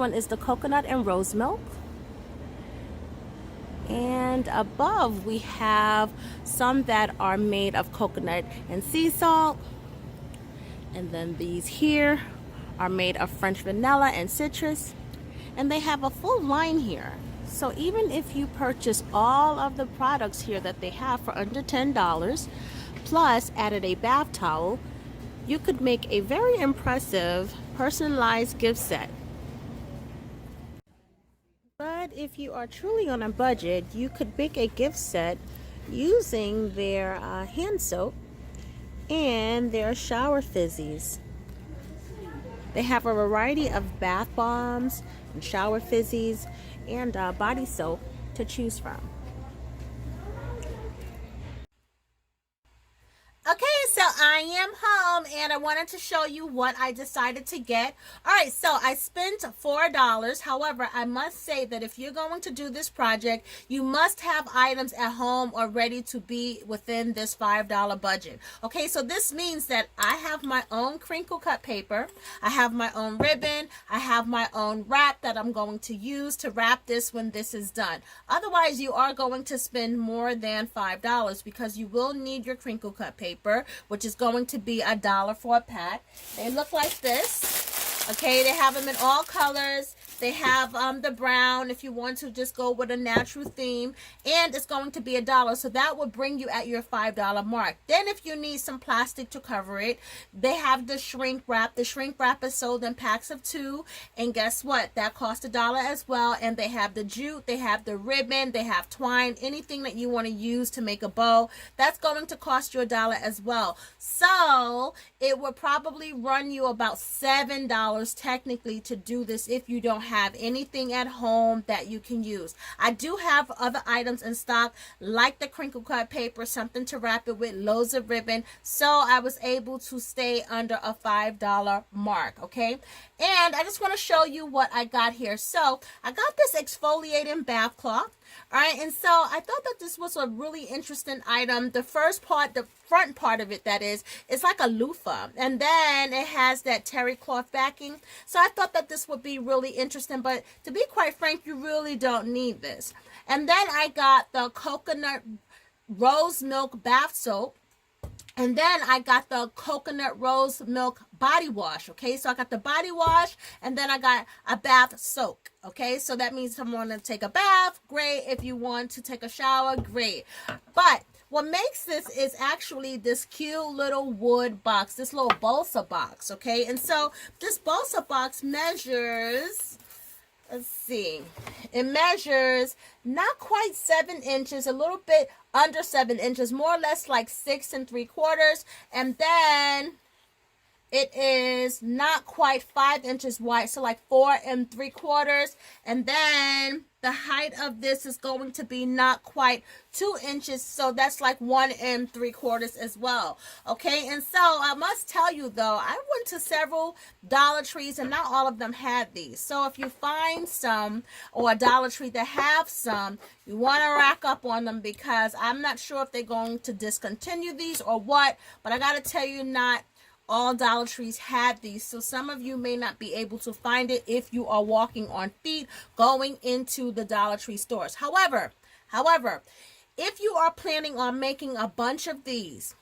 one is the coconut and rose milk. And above we have some that are made of coconut and sea salt. And then these here are made of French vanilla and citrus. And they have a full line here. So even if you purchase all of the products here that they have for under $10, plus added a bath towel, you could make a very impressive personalized gift set. But if you are truly on a budget, you could make a gift set using their hand soap and their shower fizzies. They have a variety of bath bombs and shower fizzies and body soap to choose from. Okay, so I am home and I wanted to show you what I decided to get. All right, so I spent $4. However, I must say that if you're going to do this project, you must have items at home or ready to be within this $5 budget. Okay, so this means that I have my own crinkle cut paper. I have my own ribbon. I have my own wrap that I'm going to use to wrap this when this is done. Otherwise, you are going to spend more than $5 because you will need your crinkle cut paper, which is going to be $1 for a pack. They look like this. Okay, they have them in all colors. They have the brown if you want to just go with a natural theme, and it's going to be $1, so that would bring you at your $5 mark. Then if you need some plastic to cover it, they have the shrink wrap. The shrink wrap is sold in packs of 2, and guess what? That costs $1 as well. And they have the jute, they have the ribbon, they have twine, anything that you want to use to make a bow, that's going to cost you $1 as well. So it would probably run you about $7 technically to do this if you don't have anything at home that you can use. I do have other items in stock like the crinkle cut paper, something to wrap it with, loads of ribbon, so I was able to stay under a $5 mark. Okay, and I just want to show you what I got here. So I got this exfoliating bath cloth. All right, and so I thought that this was a really interesting item. The first part, the front part of it, that is, it's like a loofah, and then it has that terry cloth backing. So I thought that this would be really interesting, but to be quite frank, you really don't need this. And then I got the coconut rose milk bath soap. And then I got the coconut rose milk body wash. Okay, so I got the body wash, and then I got a bath soak. Okay, so that means someone to take a bath, great. If you want to take a shower, great. But what makes this is actually this cute little wood box, this little balsa box. Okay, and so this balsa box measures, let's see, it measures not quite 7 inches, a little bit under 7 inches, more or less like 6 3/4, and then it is not quite 5 inches wide, so like 4 3/4, and then the height of this is going to be not quite 2 inches, so that's like 1 3/4 as well. Okay, and so I must tell you though, I went to several Dollar Trees and not all of them had these. So if you find some, or a Dollar Tree that have some, you want to rack up on them, because I'm not sure if they're going to discontinue these or what, but I gotta tell you, not all Dollar Trees had these, so some of you may not be able to find it if you are walking on feet going into the Dollar Tree stores. However, if you are planning on making a bunch of these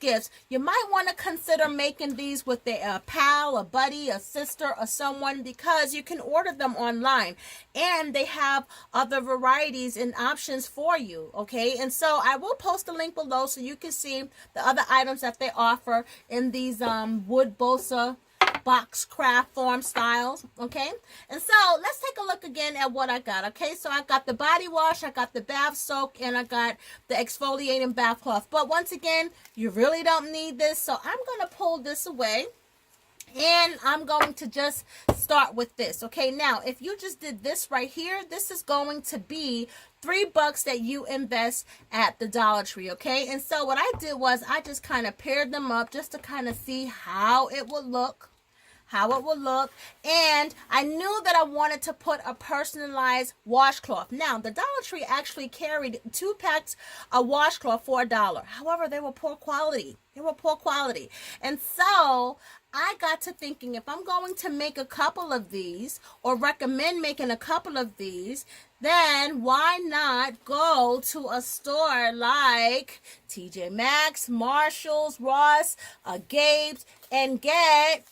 gifts, you might want to consider making these with a pal, a buddy, a sister, or someone, because you can order them online and they have other varieties and options for you. Okay, and so I will post a link below so you can see the other items that they offer in these wood balsa box craft form styles. Okay, and so let's take a look again at what I got. Okay, so I got the body wash, I got the bath soak, and I got the exfoliating bath cloth. But once again, you really don't need this, so I'm going to pull this away and I'm going to just start with this. Okay, now if you just did this right here, this is going to be $3 that you invest at the Dollar Tree. Okay, and so what I did was I just kind of paired them up just to kind of see how it would look. And I knew that I wanted to put a personalized washcloth. Now the Dollar Tree actually carried 2 packs of washcloth for $1. However, they were poor quality. They were poor quality. And so I got to thinking, if I'm going to make a couple of these or recommend making a couple of these, then why not go to a store like TJ Maxx, Marshalls, Ross, Gabe's, and get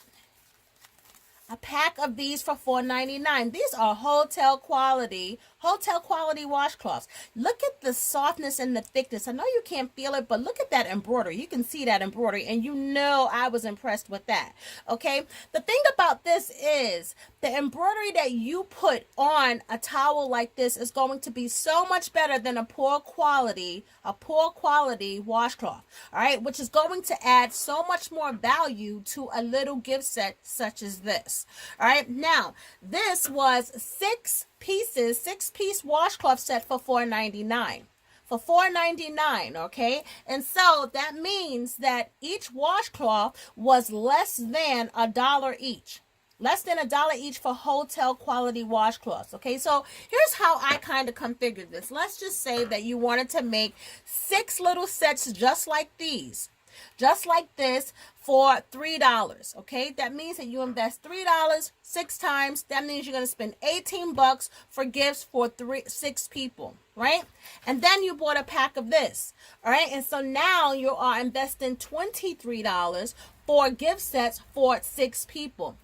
a pack of these for $4.99. These are hotel quality washcloths. Look at the softness and the thickness. I know you can't feel it, but look at that embroidery. You can see that embroidery, and you know I was impressed with that. Okay, the thing about this is the embroidery that you put on a towel like this is going to be so much better than a poor quality washcloth. All right, which is going to add so much more value to a little gift set such as this. All right, now this was six piece washcloth set for $4.99. For $4.99, okay? And so that means that each washcloth was less than $1 each. Less than $1 each for hotel quality washcloths. Okay, so here's how I kind of configured this. Let's just say that you wanted to make 6 little sets just like these. Just like this for $3. Okay, that means that you invest $3 6 times. That means you're going to spend $18 for gifts for 6 people, right? And then you bought a pack of this. All right, and so now you are investing $23 for gift sets for 6 people.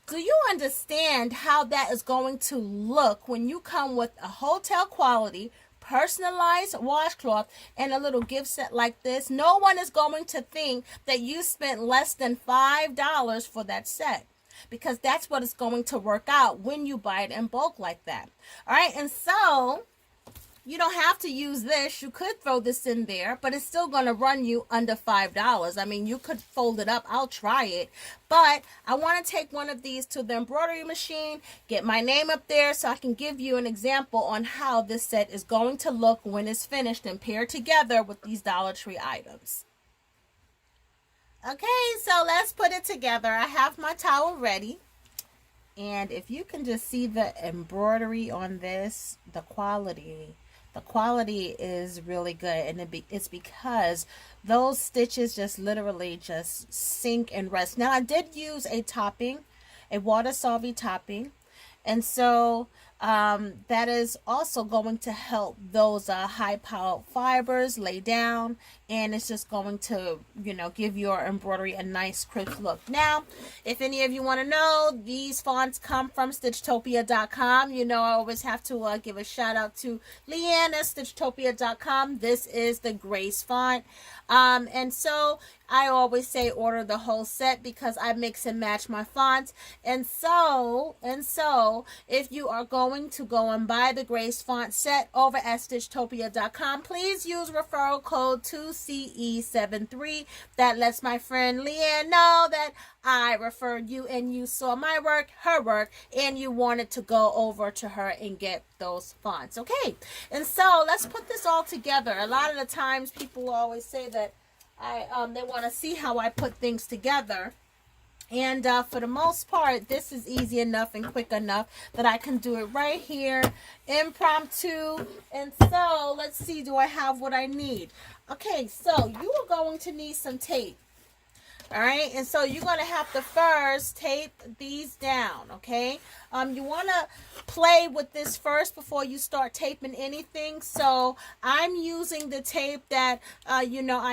Do you understand how that is going to look when you come with a hotel quality personalized washcloth and a little gift set like this? No one is going to think that you spent less than $5 for that set, because that's what it's going to work out when you buy it in bulk like that. All right, and so you don't have to use this. You could throw this in there, but it's still going to run you under $5. I mean, you could fold it up. I'll try it. But I want to take one of these to the embroidery machine, get my name up there so I can give you an example on how this set is going to look when it's finished and paired together with these Dollar Tree items. Okay, so let's put it together. I have my towel ready. And if you can just see the embroidery on this, the quality is really good, and it's because those stitches just literally just sink and rest. Now I did use a topping, a water-solvent topping, and so that is also going to help those high-powered fibers lay down, and it's just going to, give your embroidery a nice crisp look. Now, if any of you want to know, these fonts come from stitchtopia.com. I always have to give a shout out to Leanne at stitchtopia.com. This is the Grace font. And so I always say order the whole set because I mix and match my fonts. And so if you are going to go and buy the Grace font set over at stitchtopia.com, please use referral code 2CE73. That lets my friend Leanne know that I referred you and you saw my work, her work, and you wanted to go over to her and get those fonts. Okay, and so let's put this all together. A lot of the times people always say that they want to see how I put things together. And for the most part, this is easy enough and quick enough that I can do it right here, impromptu. And so let's see, do I have what I need? Okay, so you are going to need some tape. All right, and so you're going to have to first tape these down, okay? You want to play with this first before you start taping anything. So I'm using the tape that, I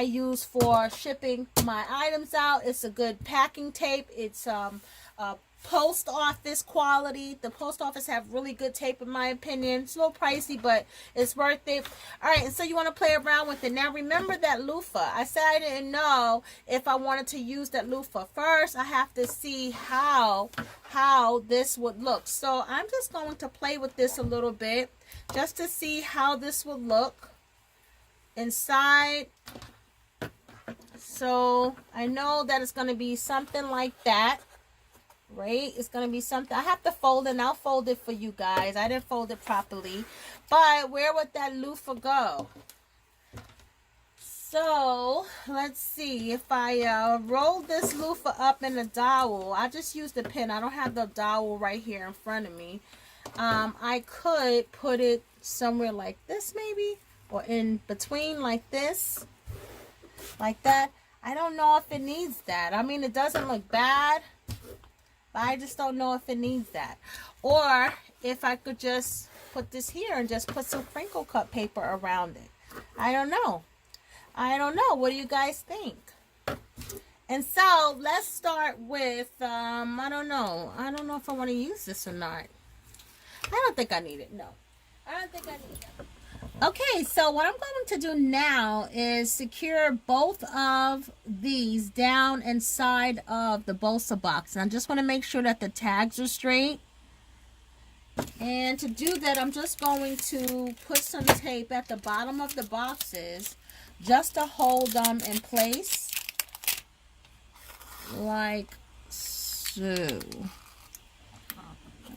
use for shipping my items out. It's a good packing tape. It's post office quality. The post office have really good tape in my opinion. It's a little pricey, but it's worth it. All right, and so you want to play around with it. Now remember that loofah. I said I didn't know if I wanted to use that loofah. First I have to see how this would look. So I'm just going to play with this a little bit just to see how this would look inside. So I know that it's going to be something like that. Right, it's gonna be something. I have to fold it, and I'll fold it for you guys. I didn't fold it properly, but where would that loofah go? So let's see. If I roll this loofah up in a dowel, I just used a pin. I don't have the dowel right here in front of me. I could put it somewhere like this maybe, or in between like this, like that. I don't know if it needs that. I mean, it doesn't look bad, but I just don't know if it needs that. Or if I could just put this here and just put some crinkle cut paper around it. I don't know. I don't know. What do you guys think? And so let's start with, I don't know. I don't know if I want to use this or not. I don't think I need it. No, I don't think I need it. Okay, so what I'm going to do now is secure both of these down inside of the bolsa box. And I just want to make sure that the tags are straight. And to do that, I'm just going to put some tape at the bottom of the boxes just to hold them in place. Like so.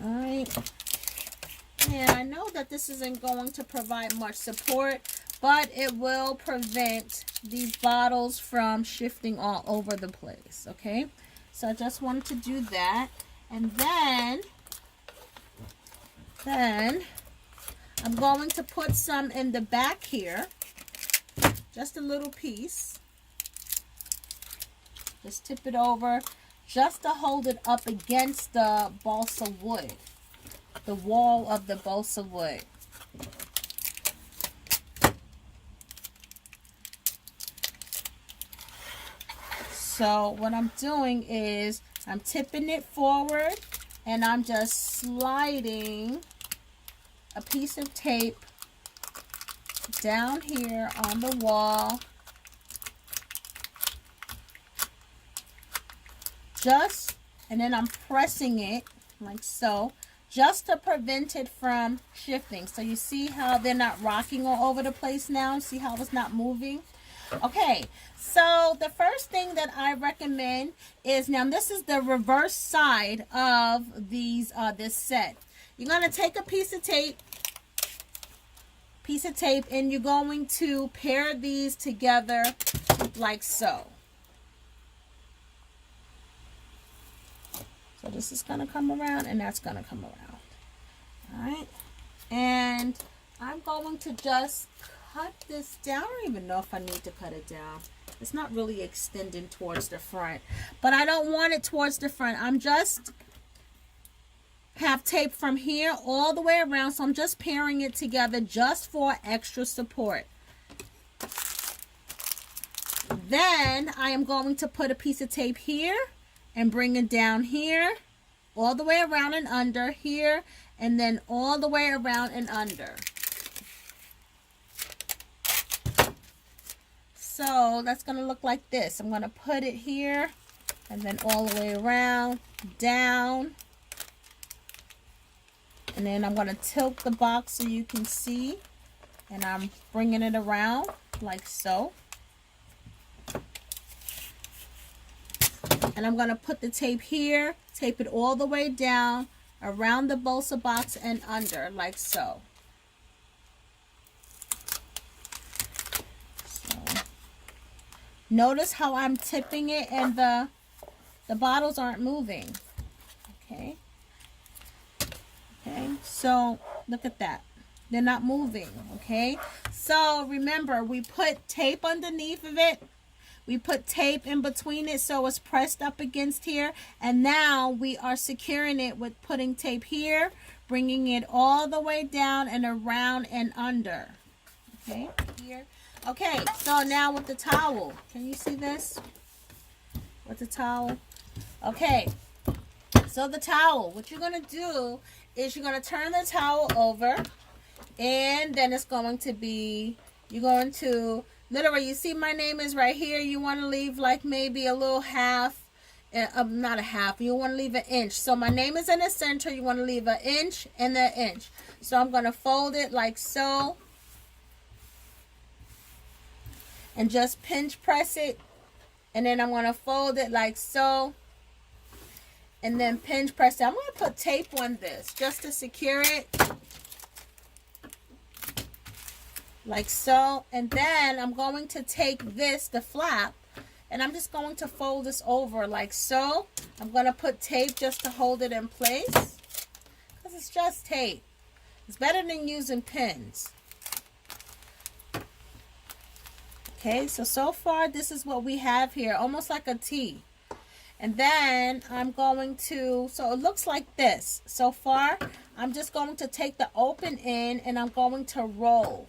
Alright. And I know that this isn't going to provide much support, but it will prevent these bottles from shifting all over the place. Okay. So I just wanted to do that. And then I'm going to put some in the back here. Just a little piece. Just tip it over just to hold it up against the balsa wood, the wall of the balsa wood. So what I'm doing is I'm tipping it forward and I'm just sliding a piece of tape down here on the wall. And then I'm pressing it like so, just to prevent it from shifting. So you see how they're not rocking all over the place now? See how it's not moving? Okay, so the first thing that I recommend is, now this is the reverse side of these this set. You're going to take a piece of tape, and you're going to pair these together like so. So this is going to come around and that's going to come around. Alright. And I'm going to just cut this down. I don't even know if I need to cut it down. It's not really extending towards the front. But I don't want it towards the front. I'm just have tape from here all the way around. So I'm just pairing it together just for extra support. Then I am going to put a piece of tape here and bring it down here, all the way around and under here, and then all the way around and under. So that's going to look like this. I'm going to put it here, and then all the way around, down. And then I'm going to tilt the box so you can see, and I'm bringing it around like so. And I'm going to put the tape here, tape it all the way down around the bolsa box and under, like so. Notice how I'm tipping it and the bottles aren't moving. Okay. Okay, so look at that. They're not moving, okay? So remember, we put tape underneath of it. We put tape in between it so it's pressed up against here. And now we are securing it with putting tape here, bringing it all the way down and around and under. Okay, here. Okay, so now with the towel. Can you see this? With the towel. Okay, so the towel. What you're going to do is you're going to turn the towel over. And then it's going to be, you're going to... Literally, you see my name is right here. You want to leave like maybe a little half, not a half. You want to leave an inch. So my name is in the center. You want to leave an inch and an inch. So I'm going to fold it like so. And just pinch press it. And then I'm going to fold it like so. And then pinch press it. I'm going to put tape on this just to secure it. Like so. And then I'm going to take this, the flap, and I'm just going to fold this over like so. I'm going to put tape just to hold it in place, because it's just tape. It's better than using pins. Okay, so far this is what we have here, almost like a T. And then I'm going to, so it looks like this. So far, I'm just going to take the open end and I'm going to roll.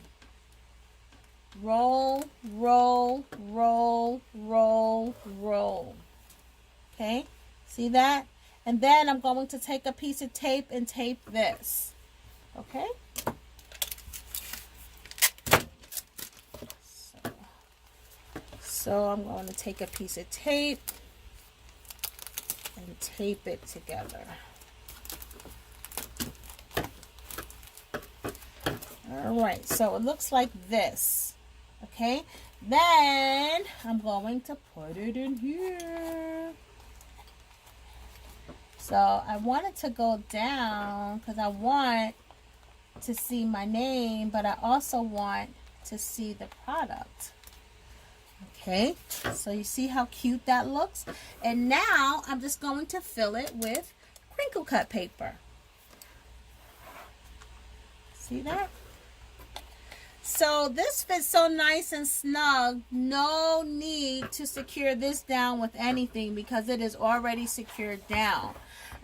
Roll, roll, roll, roll, roll. Okay, see that? And then I'm going to take a piece of tape and tape this. Okay? So I'm going to take a piece of tape and tape it together. All right, so it looks like this. Okay, then I'm going to put it in here. So I want it to go down because I want to see my name, but I also want to see the product. Okay, so you see how cute that looks? And now I'm just going to fill it with crinkle cut paper. See that? So this fits so nice and snug. No need to secure this down with anything because it is already secured down.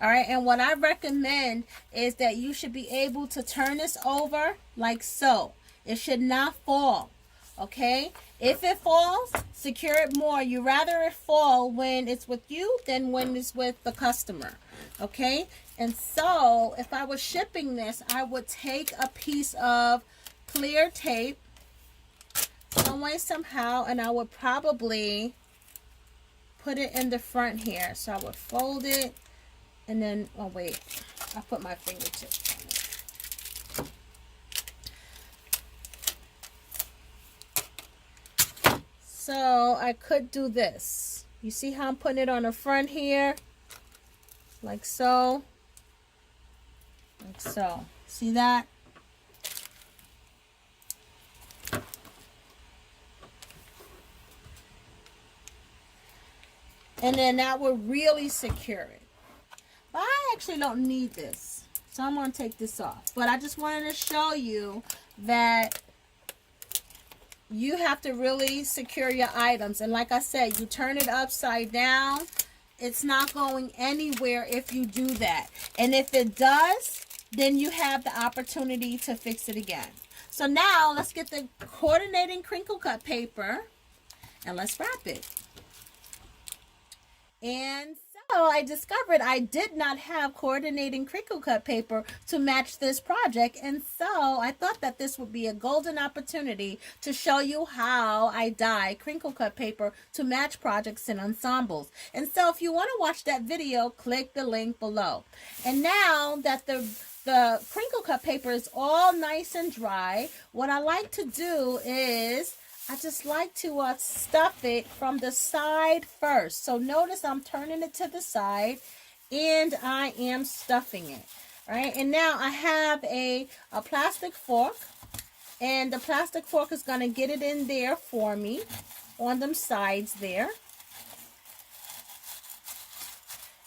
All right, and what I recommend is that you should be able to turn this over like so. It should not fall. Okay, if it falls, secure it more. You rather it fall when it's with you than when it's with the customer. Okay, and so if I was shipping this, I would take a piece of clear tape some way somehow, and I would probably put it in the front here. So I would fold it and then, oh wait, I put my fingertips on it. So I could do this. You see how I'm putting it on the front here? Like so. Like so. See that? And then that will really secure it. But I actually don't need this. So I'm going to take this off. But I just wanted to show you that you have to really secure your items. And like I said, you turn it upside down. It's not going anywhere if you do that. And if it does, then you have the opportunity to fix it again. So now let's get the coordinating crinkle cut paper and let's wrap it. And so I discovered I did not have coordinating crinkle cut paper to match this project, and so I thought that this would be a golden opportunity to show you how I dye crinkle cut paper to match projects and ensembles. And so if you want to watch that video, click the link below. And now that the crinkle cut paper is all nice and dry, what I like to do is I just like to stuff it from the side first. So notice I'm turning it to the side and I am stuffing it. All right, and now I have a plastic fork, and the plastic fork is going to get it in there for me on them sides there.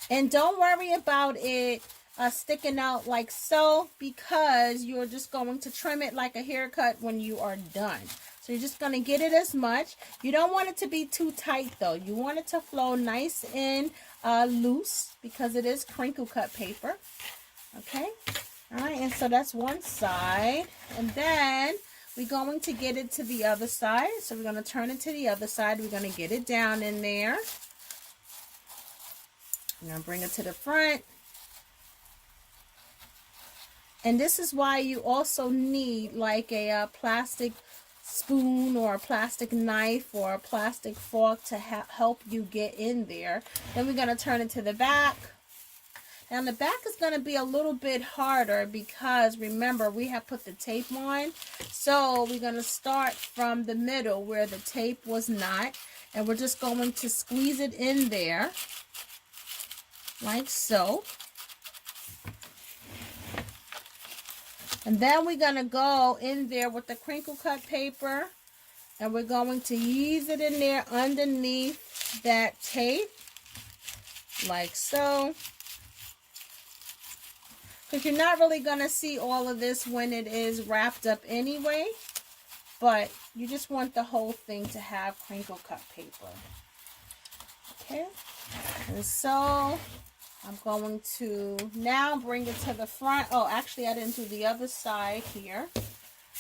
And don't worry about it sticking out like so, because you're just going to trim it like a haircut when you are done. So you're just going to get it as much. You don't want it to be too tight though. You want it to flow nice and loose because it is crinkle cut paper. Okay. All right. And so that's one side. And then we're going to get it to the other side. So we're going to turn it to the other side. We're going to get it down in there. I'm going to bring it to the front. And this is why you also need like a plastic spoon or a plastic knife or a plastic fork to help you get in there. Then we're going to turn it to the back. Now the back is going to be a little bit harder because remember we have put the tape on. So we're going to start from the middle where the tape was not, and we're just going to squeeze it in there like so. And then we're going to go in there with the crinkle cut paper, and we're going to ease it in there underneath that tape, like so. Because you're not really going to see all of this when it is wrapped up anyway. but you just want the whole thing to have crinkle cut paper. Okay, and so I'm going to now bring it to the front. Oh, actually, I didn't do the other side here.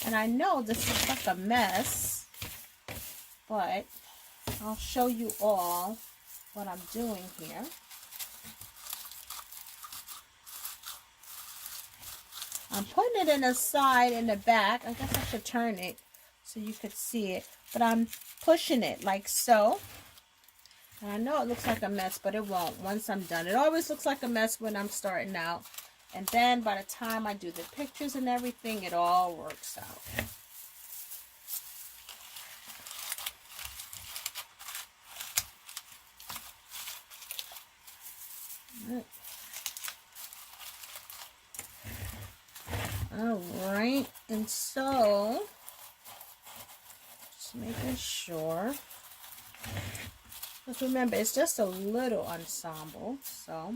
And I know this is like a mess, but I'll show you all what I'm doing here. I'm putting it in the side in the back. I guess I should turn it so you could see it. But I'm pushing it like so. And I know it looks like a mess, but it won't once I'm done. It always looks like a mess when I'm starting out. And then by the time I do the pictures and everything, it all works out. All right, and so just making sure. But remember, it's just a little ensemble. So,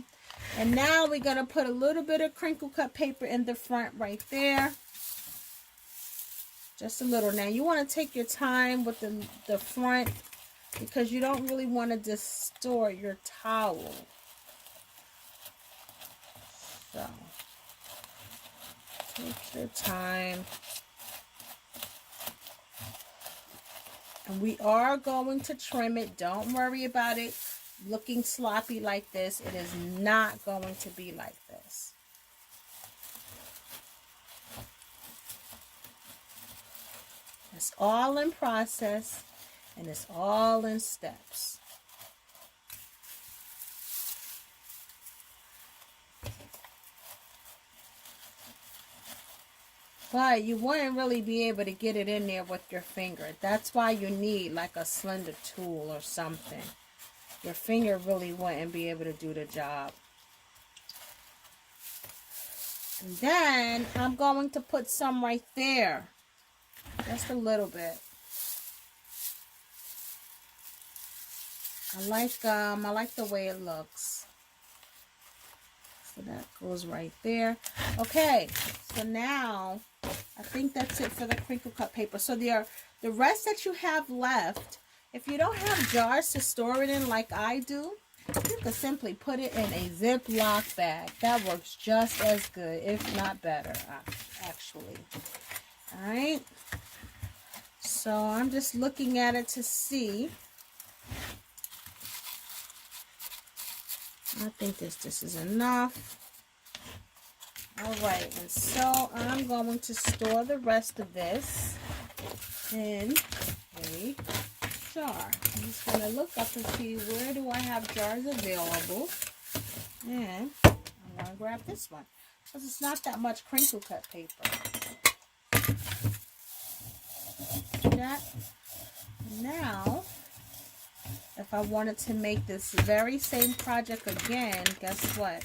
and now we're gonna put a little bit of crinkle cut paper in the front right there. Just a little. Now you want to take your time with the front because you don't really want to distort your towel. So take your time. And we are going to trim it. Don't worry about it looking sloppy like this. It is not going to be like this. It's all in process and it's all in steps. But you wouldn't really be able to get it in there with your finger. That's why you need like a slender tool or something. Your finger really wouldn't be able to do the job. And then I'm going to put some right there. Just a little bit. I like the way it looks. So that goes right there. Okay, so now I think that's it for the crinkle cut paper. So the rest that you have left, if you don't have jars to store it in like I do, you can simply put it in a Ziploc bag. That works just as good, if not better, actually. All right. So I'm just looking at it to see. I think this is enough. All right, and so I'm going to store the rest of this in a jar. I'm just going to look up and see where do I have jars available. And I'm going to grab this one because it's not that much crinkle cut paper. That. Now, if I wanted to make this very same project again, guess what?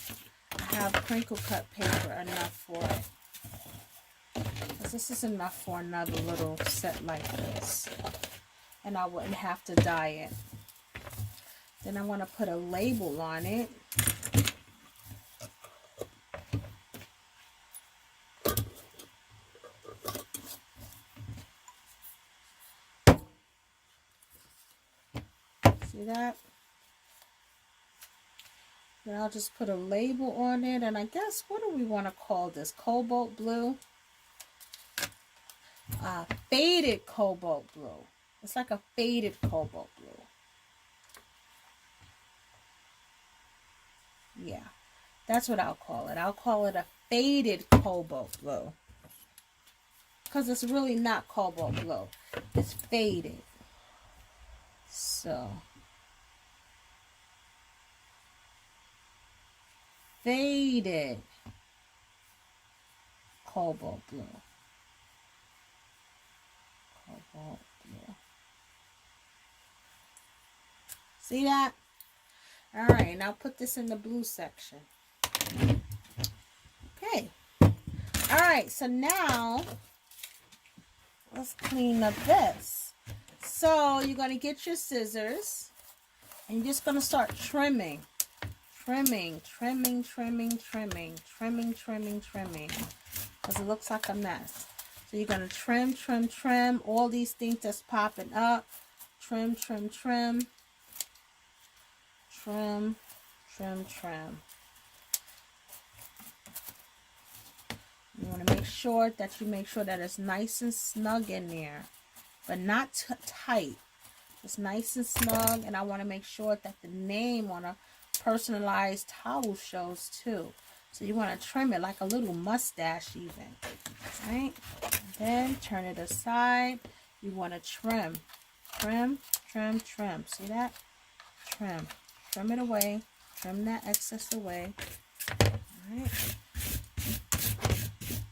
I have crinkle cut paper enough for it. Because this is enough for another little set like this. And I wouldn't have to dye it. Then I want to put a label on it. See that? Then I'll just put a label on it, and I guess, what do we want to call this? Cobalt blue? Faded cobalt blue. It's like a faded cobalt blue. Yeah, that's what I'll call it. I'll call it a faded cobalt blue. Because it's really not cobalt blue. It's faded. So... faded cobalt blue. Cobalt blue. See that? All right, now put this in the blue section. Okay. All right, so now let's clean up this. So you're going to get your scissors and you're just going to start trimming. Trimming, trimming, trimming, trimming, trimming, trimming, trimming, because it looks like a mess. So you're going to trim, trim, trim all these things that's popping up. Trim, trim, trim. Trim, trim, trim. You want to make sure that it's nice and snug in there, but not tight. It's nice and snug, and I want to make sure that the name on a personalized towel shows too. So you want to trim it like a little mustache even, right? And then turn it aside. You want to trim, trim, trim, trim. See that? Trim. Trim it away. Trim that excess away. All right.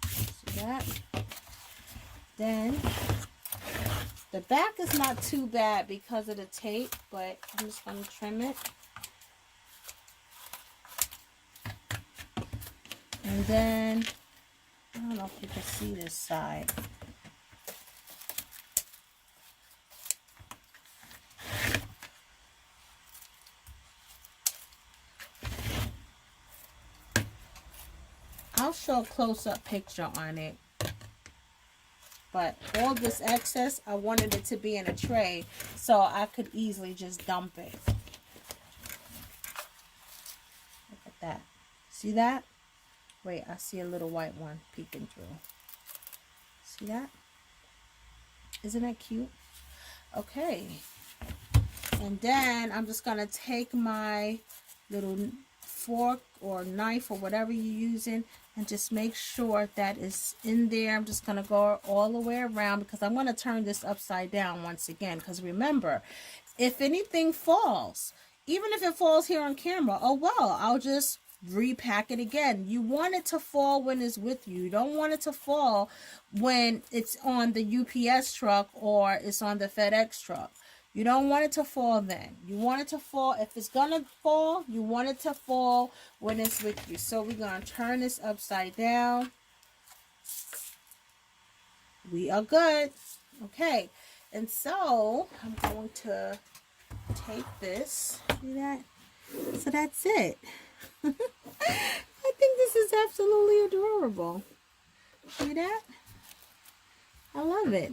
See that? Then the back is not too bad because of the tape, but I'm just going to trim it. And then, I don't know if you can see this side. I'll show a close-up picture on it. But all this excess, I wanted it to be in a tray so I could easily just dump it. Look at that. See that? Wait, I see a little white one peeking through. See that? Isn't that cute? Okay. And then I'm just going to take my little fork or knife or whatever you're using and just make sure that it's in there. I'm just going to go all the way around because I'm going to turn this upside down once again. Because remember, if anything falls, even if it falls here on camera, oh well, I'll just repack it again. You want it to fall when it's with you. You don't want it to fall when it's on the UPS truck or it's on the FedEx truck. You don't want it to fall then. You want it to fall, if it's gonna fall, you want it to fall when it's with you. So we're gonna turn this upside down. We are good. Okay, and so I'm going to take this. See that? So that's it. I think this is absolutely adorable. See that? I love it.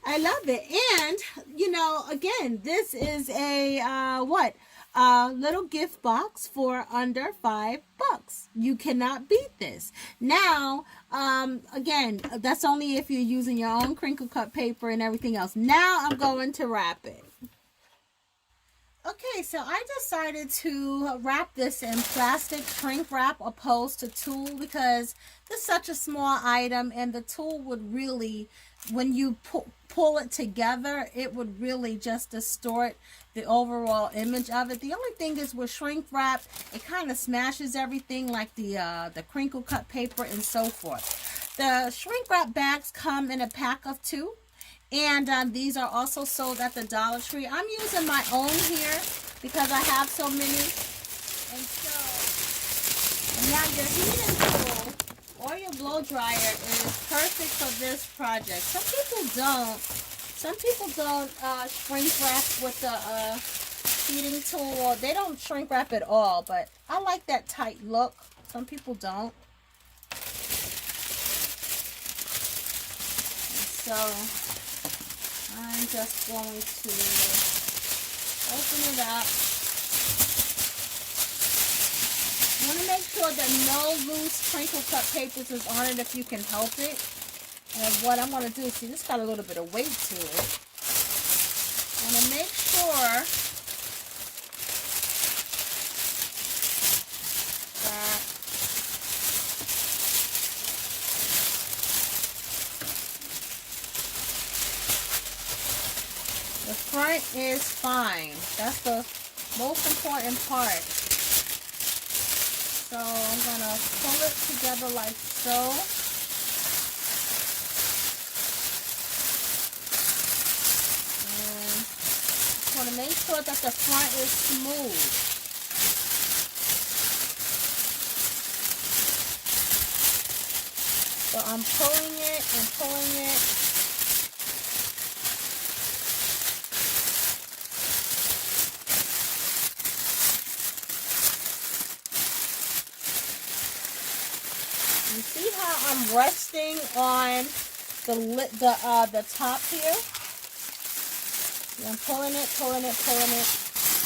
I love it. And, you know, again, this is a, little gift box for under $5. You cannot beat this. Now, again, that's only if you're using your own crinkle cut paper and everything else. Now I'm going to wrap it. Okay, so I decided to wrap this in plastic shrink wrap opposed to tulle because this is such a small item and the tulle would really, when you pull it together, it would really just distort the overall image of it. The only thing is with shrink wrap, it kind of smashes everything like the crinkle cut paper and so forth. The shrink wrap bags come in a pack of 2. And these are also sold at the Dollar Tree. I'm using my own here because I have so many. And so, and now your heating tool or your blow dryer is perfect for this project. Some people don't shrink wrap with the heating tool, or they don't shrink wrap at all. But I like that tight look. Some people don't. And so I'm just going to open it up. You want to make sure that no loose crinkle cut papers is on it if you can help it. And what I'm going to do, see, this got a little bit of weight to it. I'm going to make sure that the front is fine. That's the most important part. So I'm going to pull it together like so. And just want to make sure that the front is smooth. So I'm pulling it and pulling it. You see how I'm resting on the top here? I'm pulling it,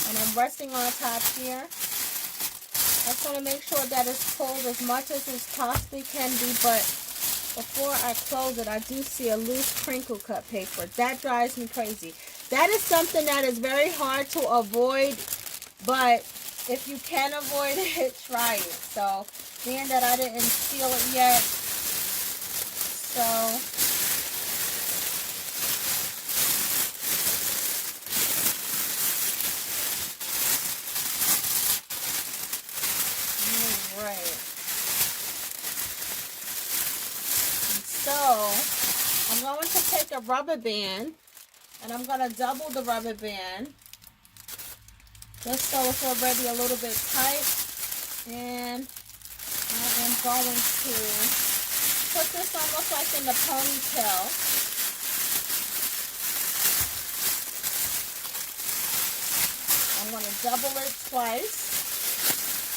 and I'm resting on the top here. I just want to make sure that it's pulled as much as it possibly can be, but before I close it, I do see a loose crinkle cut paper. That drives me crazy. That is something that is very hard to avoid, but if you can avoid it, try it. So, being that I didn't seal it yet, so right. So, I'm going to take a rubber band, and I'm going to double the rubber band, just so it's already a little bit tight, and I am going to put this almost like in the ponytail. I'm going to double it twice.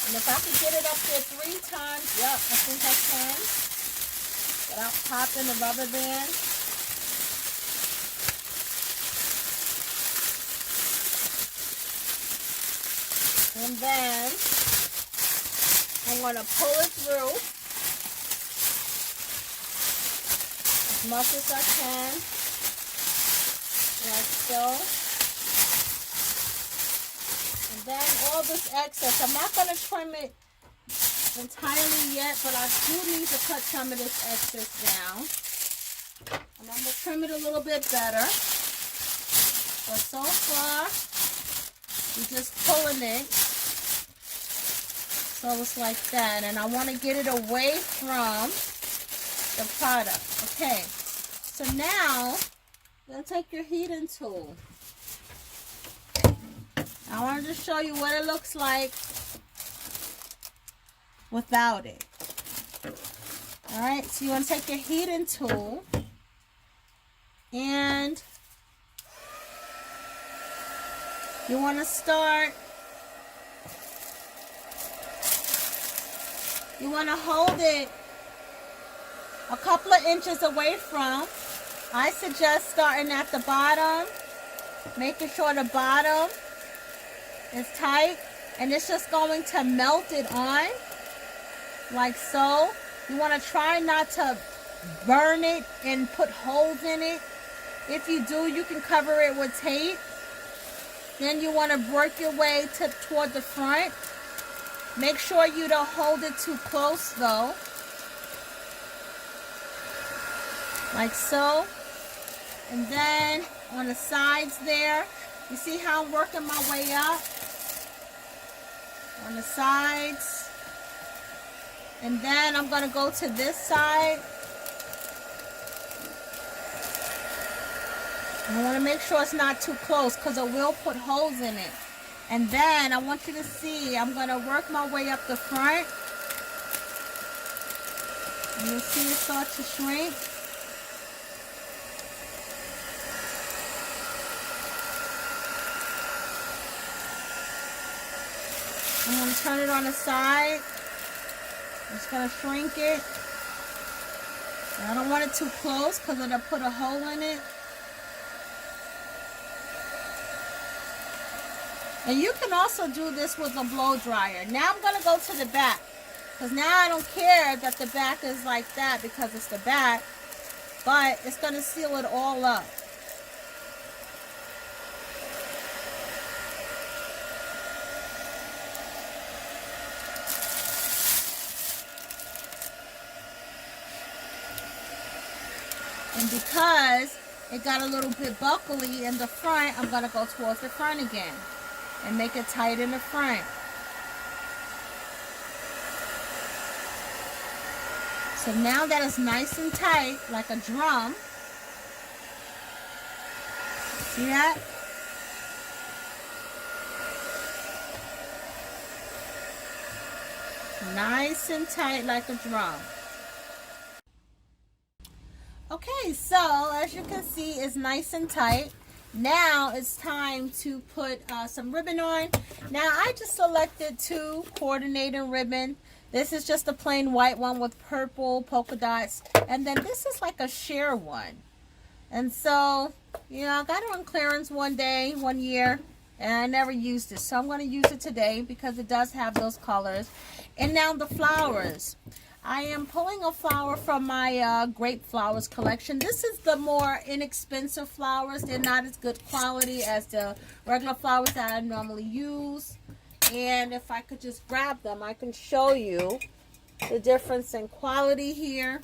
And if I can get it up there 3 times, yep, I think I can. Without popping the rubber band. And then I'm going to pull it through as much as I can, like so. And then all this excess, I'm not going to trim it entirely yet, but I do need to cut some of this excess down. And I'm going to trim it a little bit better. But so far, we're just pulling it. So it's like that. And I want to get it away from the product. Okay. So now, I'm going to take your heating tool. I wanted to show you what it looks like without it. Alright, so you want to take your heating tool and you want to start, you want to hold it a couple of inches away from, I suggest starting at the bottom, making sure the bottom is tight, and it's just going to melt it on like so. You want to try not to burn it and put holes in it. If you do, you can cover it with tape. Then you want to work your way toward the front. Make sure you don't hold it too close though, like so. And then on the sides there, you see how I'm working my way up on the sides. And then I'm going to go to this side. I want to make sure it's not too close because it will put holes in it. And then I want you to see, I'm going to work my way up the front. And you'll see it start to shrink. I'm going to turn it on the side. I'm just going to shrink it. I don't want it too close because it'll put a hole in it. And you can also do this with a blow dryer. Now I'm going to go to the back. Because now I don't care that the back is like that because it's the back. But it's going to seal it all up. And because it got a little bit buckly in the front, I'm going to go towards the front again and make it tight in the front. So now that it's nice and tight, like a drum, see that? Nice and tight like a drum. Okay, so as you can see, it's nice and tight. Now it's time to put some ribbon on. Now I just selected 2 coordinating ribbon. This is just a plain white one with purple polka dots. And then this is like a sheer one. And so, you know, I got it on clearance one year, and I never used it. So I'm going to use it today because it does have those colors. And now the flowers. I am pulling a flower from my grape flowers collection. This is the more inexpensive flowers. They're not as good quality as the regular flowers that I normally use. And if I could just grab them, I can show you the difference in quality here.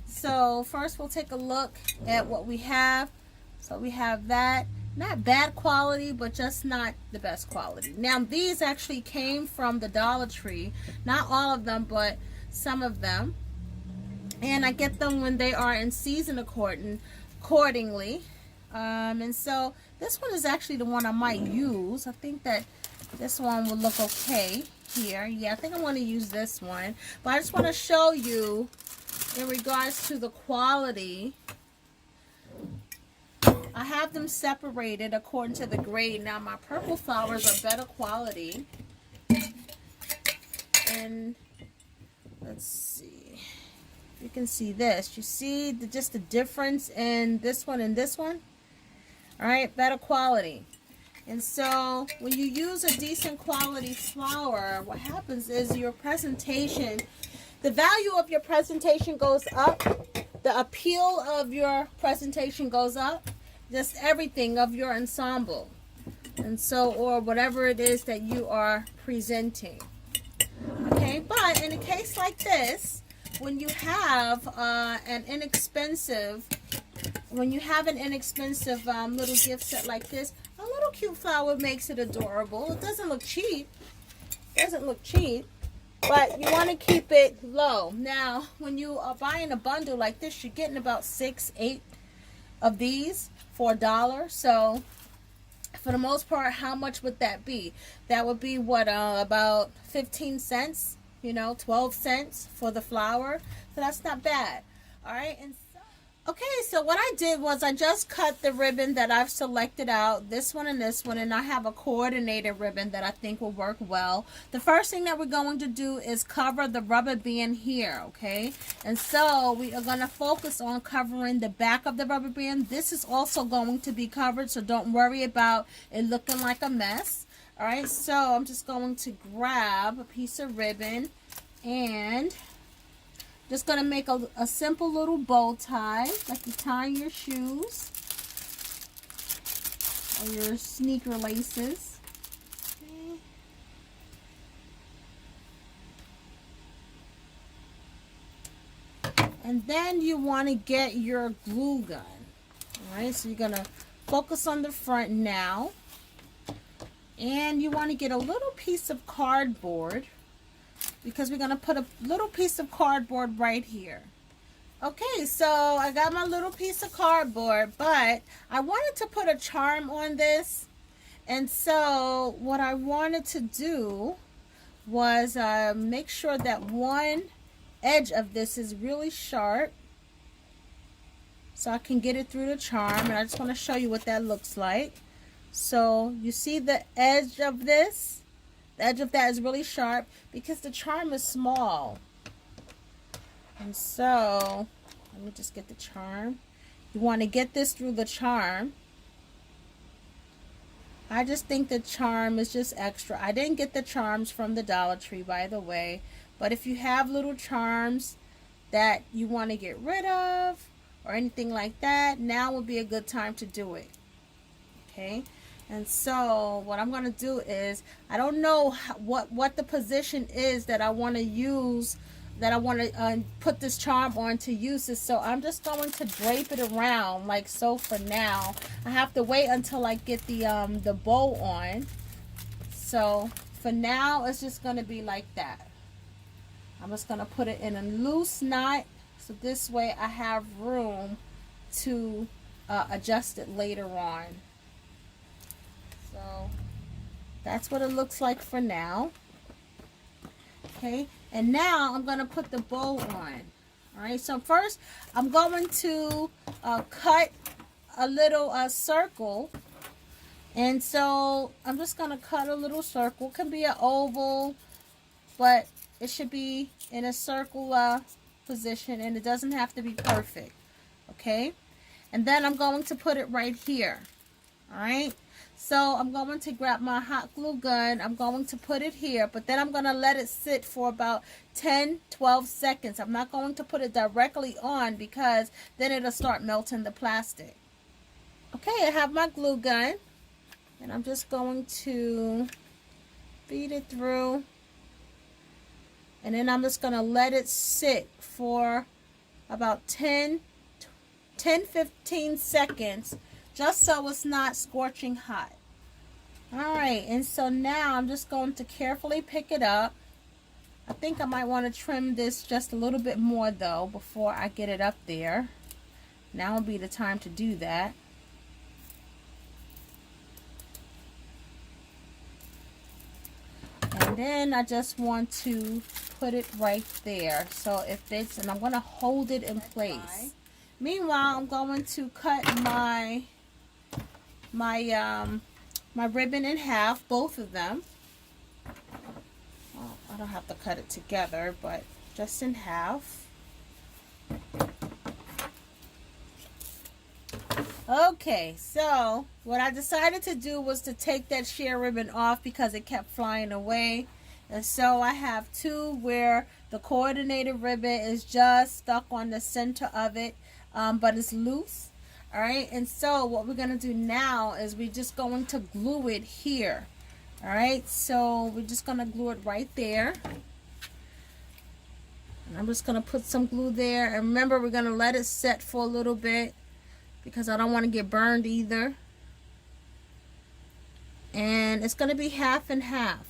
So first we'll take a look at what we have. So we have that. Not bad quality, but just not the best quality. Now these actually came from the Dollar Tree. Not all of them, but some of them. And I get them when they are in season accordingly. And so this one is actually the one I might use. I think that this one will look okay here. Yeah, I think I want to use this one. But I just want to show you in regards to the quality. I have them separated according to the grade. Now my purple flowers are better quality. And let's see. You can see this. You see just the difference in this one and this one? Alright, better quality. And so when you use a decent quality flower, what happens is your presentation, the value of your presentation goes up, the appeal of your presentation goes up, just everything of your ensemble. And so, or whatever it is that you are presenting. Okay, but in a case like this, when you have an inexpensive little gift set like this, a little cute flower makes it adorable. It doesn't look cheap. But you want to keep it low. Now, when you are buying a bundle like this, you're getting about 6-8 of these for $1. So, for the most part, how much would that be? That would be what, about 15 cents, 12 cents for the flower. So that's not bad. All right. And okay, so what I did was I just cut the ribbon that I've selected out, this one, and I have a coordinated ribbon that I think will work well. The first thing that we're going to do is cover the rubber band here, okay? And so we are going to focus on covering the back of the rubber band. This is also going to be covered, so don't worry about it looking like a mess. All right, so I'm just going to grab a piece of ribbon and just going to make a simple little bow tie, like you tie your shoes or your sneaker laces. Okay. And then you want to get your glue gun. All right, so you're going to focus on the front now. And you want to get a little piece of cardboard, because we're going to put a little piece of cardboard right here. Okay, so I got my little piece of cardboard, but I wanted to put a charm on this. And so what I wanted to do was make sure that one edge of this is really sharp, so I can get it through the charm. And I just want to show you what that looks like. So you see the edge of this? The edge of that is really sharp because the charm is small. And so, let me just get the charm. You want to get this through the charm. I just think the charm is just extra. I didn't get the charms from the Dollar Tree, by the way. But if you have little charms that you want to get rid of or anything like that, now would be a good time to do it. Okay? And so what I'm going to do is, I don't know what the position is that I want to use, that I want to put this charm on to use this. So I'm just going to drape it around like so for now. I have to wait until I get the bow on. So for now, it's just going to be like that. I'm just going to put it in a loose knot, so this way I have room to adjust it later on. So that's what it looks like for now. Okay, and now I'm going to put the bow on. All right, so first I'm going to cut a little circle. And so I'm just going to cut a little circle. It can be an oval, but it should be in a circular position, and it doesn't have to be perfect. Okay? And then I'm going to put it right here. All right? So I'm going to grab my hot glue gun. I'm going to put it here, but then I'm going to let it sit for about 10-12 seconds. I'm not going to put it directly on because then it'll start melting the plastic. Okay, I have my glue gun, and I'm just going to feed it through, and then I'm just going to let it sit for about 10-15 seconds, just so it's not scorching hot. Alright, and so now I'm just going to carefully pick it up. I think I might want to trim this just a little bit more though before I get it up there. Now would be the time to do that. And then I just want to put it right there so it fits, and I'm going to hold it in place. Meanwhile, I'm going to cut my ribbon in half, both of them. Well, I don't have to cut it together, but just in half. Okay, so what I decided to do was to take that sheer ribbon off because it kept flying away. And so I have two where the coordinated ribbon is just stuck on the center of it, but it's loose. All right, and so what we're going to do now is we're just going to glue it here. All right, so we're just going to glue it right there. And I'm just going to put some glue there. And remember, we're going to let it set for a little bit because I don't want to get burned either. And it's going to be half and half.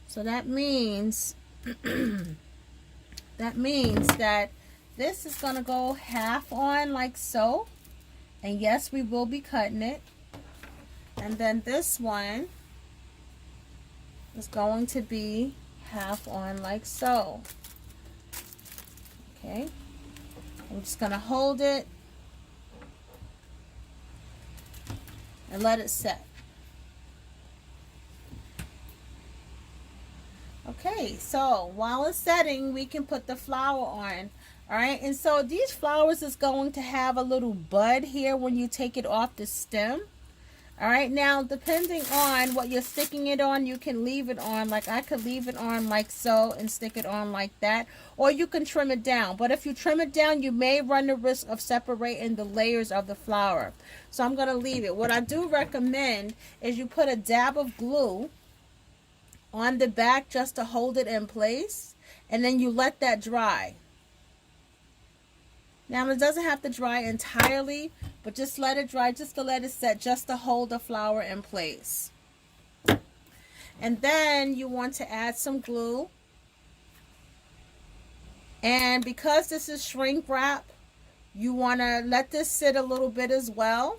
So that means that this is going to go half on like so. And yes, we will be cutting it. And then this one is going to be half on like so. Okay. I'm just going to hold it and let it set. Okay, so while it's setting, we can put the flower on. All right, and so these flowers is going to have a little bud here when you take it off the stem. All right, now depending on what you're sticking it on, you can leave it on. Like I could leave it on like so and stick it on like that, or you can trim it down. But if you trim it down, you may run the risk of separating the layers of the flower. So I'm going to leave it. What I do recommend is you put a dab of glue on the back just to hold it in place, and then you let that dry. Now it doesn't have to dry entirely, but just let it dry, just to let it set, just to hold the flower in place. And then you want to add some glue. And because this is shrink wrap, you want to let this sit a little bit as well.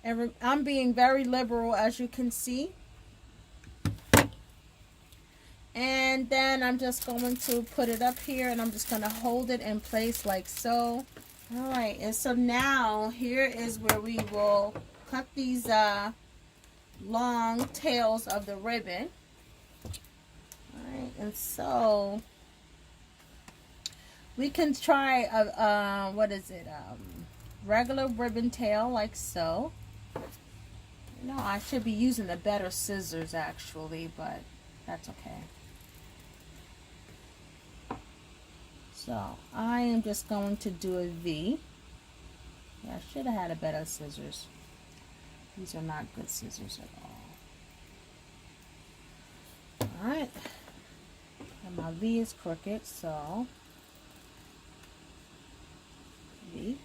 And I'm being very liberal, as you can see. And then I'm just going to put it up here, and I'm just going to hold it in place like so. All right, and so now here is where we will cut these long tails of the ribbon. All right, and so we can try a regular ribbon tail like so. No, I should be using the better scissors actually, but that's okay. So I am just going to do a V. Yeah, I should have had a better scissors. These are not good scissors at all. Alright. And my V is crooked, so V.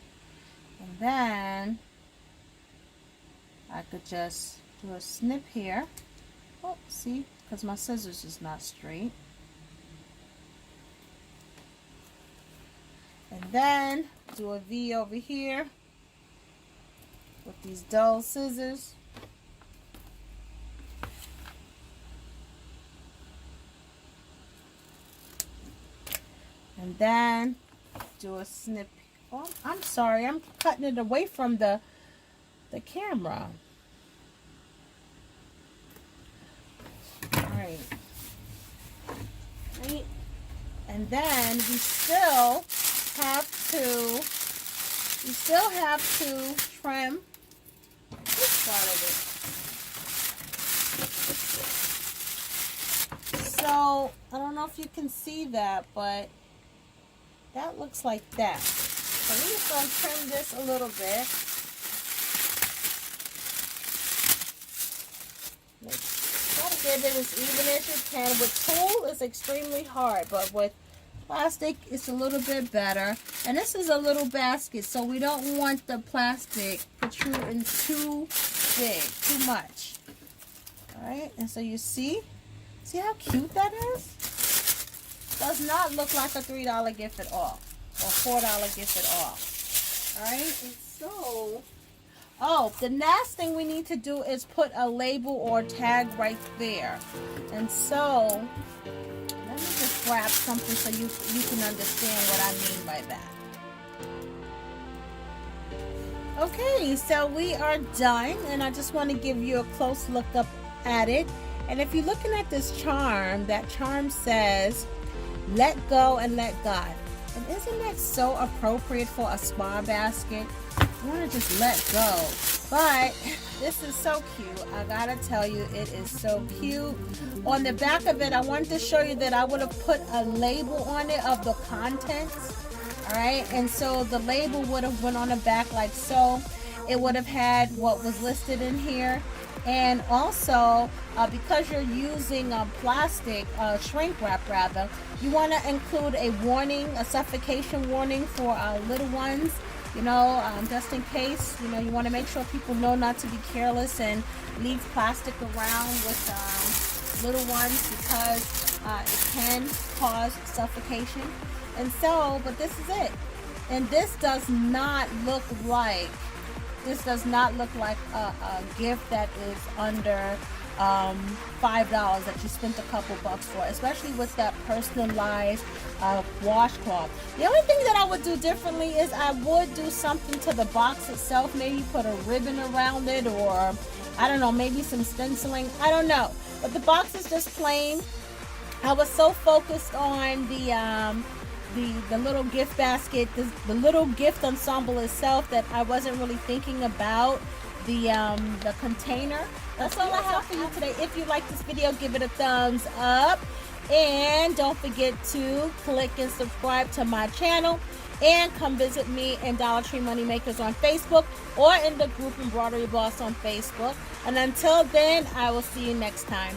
And then I could just do a snip here. Oh, see? Because my scissors is not straight. And then do a V over here with these dull scissors. And then do a snip. Oh, I'm sorry, I'm cutting it away from the the camera. All right. Right. And then we still have to trim this part of it. So I don't know if you can see that, but that looks like that. So we're just going to trim this a little bit. Try to get it as even as you can. With tool, it's extremely hard, but with plastic, it's a little bit better. And this is a little basket, so we don't want the plastic protruding too big, too much. All right, and so you see how cute that is? Does not look like a $3 gift at all, or $4 gift at all. All right, and so, oh, the next thing we need to do is put a label or tag right there. And so, let me just grab something so you can understand what I mean by that. Okay, so we are done, and I just want to give you a close look up at it. And if you're looking at this charm, that charm says, let go and let God. And isn't that so appropriate for a spa basket? You want to just let go. But this is so cute. I gotta tell you, it is so cute. On the back of it, I wanted to show you that I would have put a label on it of the contents. All right, and so the label would have went on the back like so. It would have had what was listed in here. And also, because you're using plastic, shrink wrap rather, you want to include a warning, a suffocation warning for little ones, you know, just in case, you know, you want to make sure people know not to be careless and leave plastic around with little ones, because it can cause suffocation. And so, but this is it. And this does not look like a gift that is under $5 that you spent a couple bucks for, especially with that personalized washcloth. The only thing that I would do differently is I would do something to the box itself, maybe put a ribbon around it, or I don't know, maybe some stenciling, I don't know. But the box is just plain. I was so focused on the little gift basket, the little gift ensemble itself, that I wasn't really thinking about the container. That's all I have for you today. If you like this video, give it a thumbs up, and don't forget to click and subscribe to my channel, and come visit me in Dollar Tree Moneymakers on Facebook, or in the group Embroidery Boss on Facebook. And until then, I will see you next time.